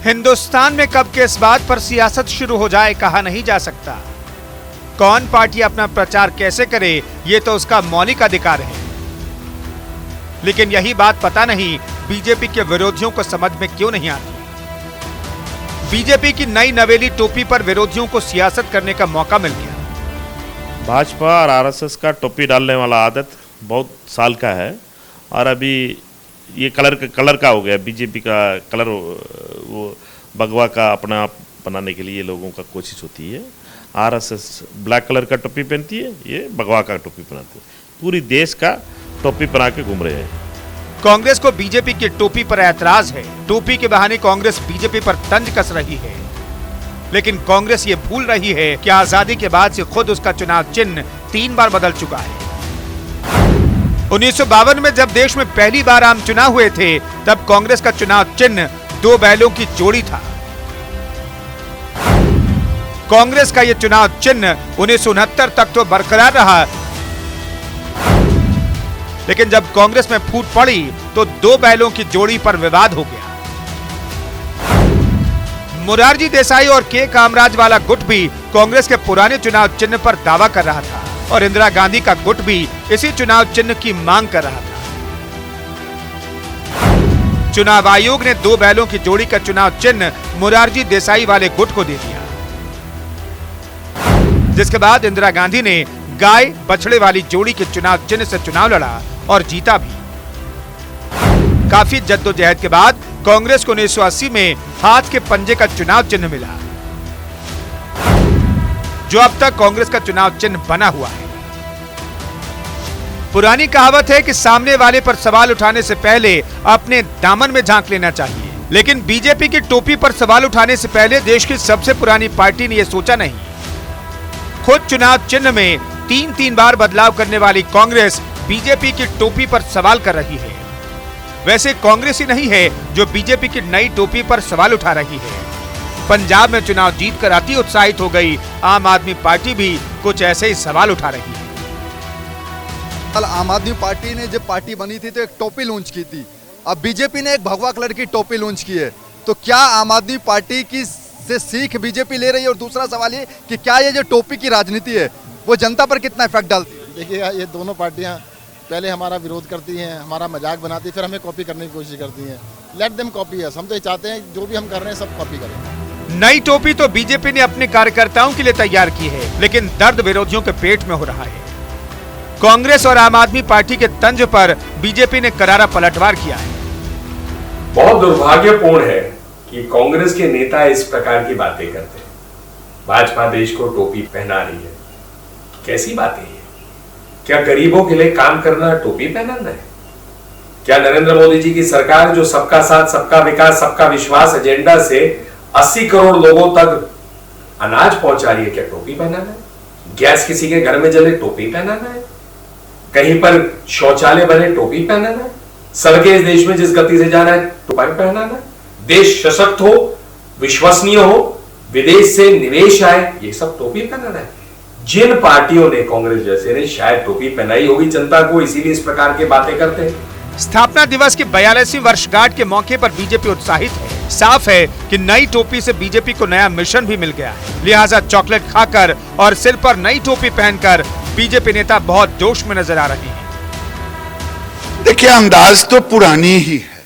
हिंदुस्तान में कब किस बात पर सियासत शुरू हो जाए कहा नहीं जा सकता। कौन पार्टी अपना प्रचार कैसे करे ये तो उसका मौलिक अधिकार है, लेकिन यही बात पता नहीं बीजेपी के विरोधियों को समझ में क्यों नहीं आती। बीजेपी की नई नवेली टोपी पर विरोधियों को सियासत करने का मौका मिल गया। भाजपा और आरएसएस का टोपी डालने वाला आदत बहुत साल का है और अभी ये कलर का हो गया। बीजेपी का कलर वो भगवा का अपना आप बनाने के लिए लोगों का कोशिश होती है। आरएसएस ब्लैक कलर का टोपी पहनती है, ये भगवा का टोपी पहनती है। पूरी देश का टोपी पहना के घूम रहे हैं। कांग्रेस को बीजेपी की टोपी पर ऐतराज है। टोपी के बहाने कांग्रेस बीजेपी पर तंज कस रही है, लेकिन कांग्रेस ये भूल रही है कि आजादी के बाद से खुद उसका चुनाव चिन्ह 3 बार बदल चुका है। 1952 में जब देश में पहली बार आम चुनाव हुए थे, तब कांग्रेस का चुनाव चिन्ह 2 बैलों की जोड़ी था। कांग्रेस का यह चुनाव चिन्ह 1969 तक तो बरकरार रहा, लेकिन जब कांग्रेस में फूट पड़ी तो 2 बैलों की जोड़ी पर विवाद हो गया। मोरारजी देसाई और के कामराज वाला गुट भी कांग्रेस के पुराने चुनाव चिन्ह पर दावा कर रहा था और इंदिरा गांधी का गुट भी इसी चुनाव चिन्ह की मांग कर रहा था। चुनाव आयोग ने 2 बैलों की जोड़ी का चुनाव चिन्ह मोरारजी देसाई वाले गुट को दे दिया, जिसके बाद इंदिरा गांधी ने गाय बछड़े वाली जोड़ी के चुनाव चिन्ह से चुनाव लड़ा और जीता भी। काफी जद्दोजहद के बाद कांग्रेस को 1980 में हाथ के पंजे का चुनाव चिन्ह मिला, जो अब तक कांग्रेस का चुनाव चिन्ह बना हुआ है। पुरानी कहावत है कि सामने वाले पर सवाल उठाने से पहले अपने दामन में झांक लेना चाहिए, लेकिन बीजेपी की टोपी पर सवाल उठाने से पहले देश की सबसे पुरानी पार्टी ने यह सोचा नहीं। खुद चुनाव चिन्ह में 3 बार बदलाव करने वाली कांग्रेस बीजेपी की टोपी पर सवाल कर रही है। वैसे कांग्रेस ही नहीं है जो बीजेपी की नई टोपी पर सवाल उठा रही है। पंजाब में चुनाव जीतकर अति उत्साहित हो गई आम आदमी पार्टी भी कुछ ऐसे ही सवाल उठा रही है। कल आम आदमी पार्टी ने जब पार्टी बनी थी तो एक टोपी लॉन्च की थी, अब बीजेपी ने एक भगवा कलर की टोपी लॉन्च की है। तो क्या आम आदमी पार्टी की से सीख बीजेपी ले रही है? और दूसरा सवाल ये कि क्या ये जो टोपी की राजनीति है वो जनता पर कितना इफेक्ट डालती है? देखिए, ये दोनों पार्टियां पहले हमारा विरोध करती हैं, हमारा मजाक बनाती हैं, फिर हमें कॉपी करने की कोशिश करती हैं। लेट देम कॉपी अस। हम तो ये चाहते हैं जो भी हम कर रहे हैं सब कॉपी करें। नई टोपी तो बीजेपी ने अपने कार्यकर्ताओं के लिए तैयार की है, लेकिन दर्द विरोधियों के पेट में हो रहा है। कांग्रेस और आम आदमी पार्टी के तंज पर बीजेपी ने करारा पलटवार किया है। बहुत दुर्भाग्यपूर्ण है कि कांग्रेस के नेता इस प्रकार की बातें करते हैं। भाजपा देश को टोपी पहना रही है, कैसी बातें हैं? क्या गरीबों के लिए काम करना टोपी पहनाना है? क्या नरेंद्र मोदी जी की सरकार जो सबका साथ, सबका विकास, सबका विश्वास एजेंडा से 80 करोड़ लोगों तक अनाज पहुंचा रही है, क्या टोपी पहनाना है? गैस किसी के घर में जले, टोपी पहनाना है? कहीं पर शौचालय बने, टोपी पहनाना है? सड़कें इस देश में जिस गति से जा रहा है, टोपी पहनाना है? देश सशक्त हो, विश्वसनीय हो, विदेश से निवेश आए, ये सब टोपी पहनाना है। जिन पार्टियों ने, कांग्रेस जैसे ने शायद टोपी पहनाई होगी जनता को, इसीलिए इस प्रकार की बातें करते हैं। स्थापना दिवस की 42वीं वर्षगांठ के मौके पर बीजेपी उत्साहित है। साफ है कि नई टोपी से बीजेपी को नया मिशन भी मिल गया है, लिहाजा चॉकलेट खाकर और सिर पर नई टोपी पहनकर बीजेपी नेता बहुत जोश में नजर आ रहे हैं। देखिए, अंदाज तो पुरानी ही है,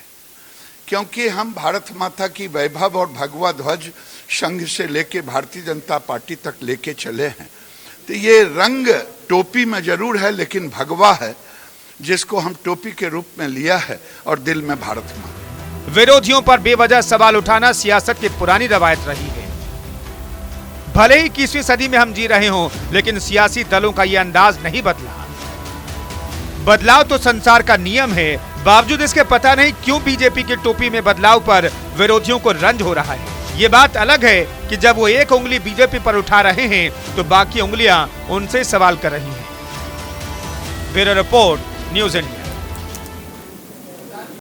क्योंकि हम भारत माता की वैभव और भगवा ध्वज संघ से लेके भारतीय जनता पार्टी तक लेके चले हैं। तो ये रंग टोपी में जरूर है, लेकिन भगवा है जिसको हम टोपी के रूप में लिया है और दिल में भारत माता। विरोधियों पर बेवजह सवाल उठाना सियासत की पुरानी रवायत रही है। भले ही 21वीं सदी में हम जी रहे हों, लेकिन सियासी दलों का यह अंदाज नहीं बदला। बदलाव तो संसार का नियम है, बावजूद इसके पता नहीं क्यों बीजेपी की टोपी में बदलाव पर विरोधियों को रंज हो रहा है। ये बात अलग है कि जब वो एक उंगली बीजेपी पर उठा रहे हैं तो बाकी उंगलियां उनसे सवाल कर रही हैं। Bureau report, news India.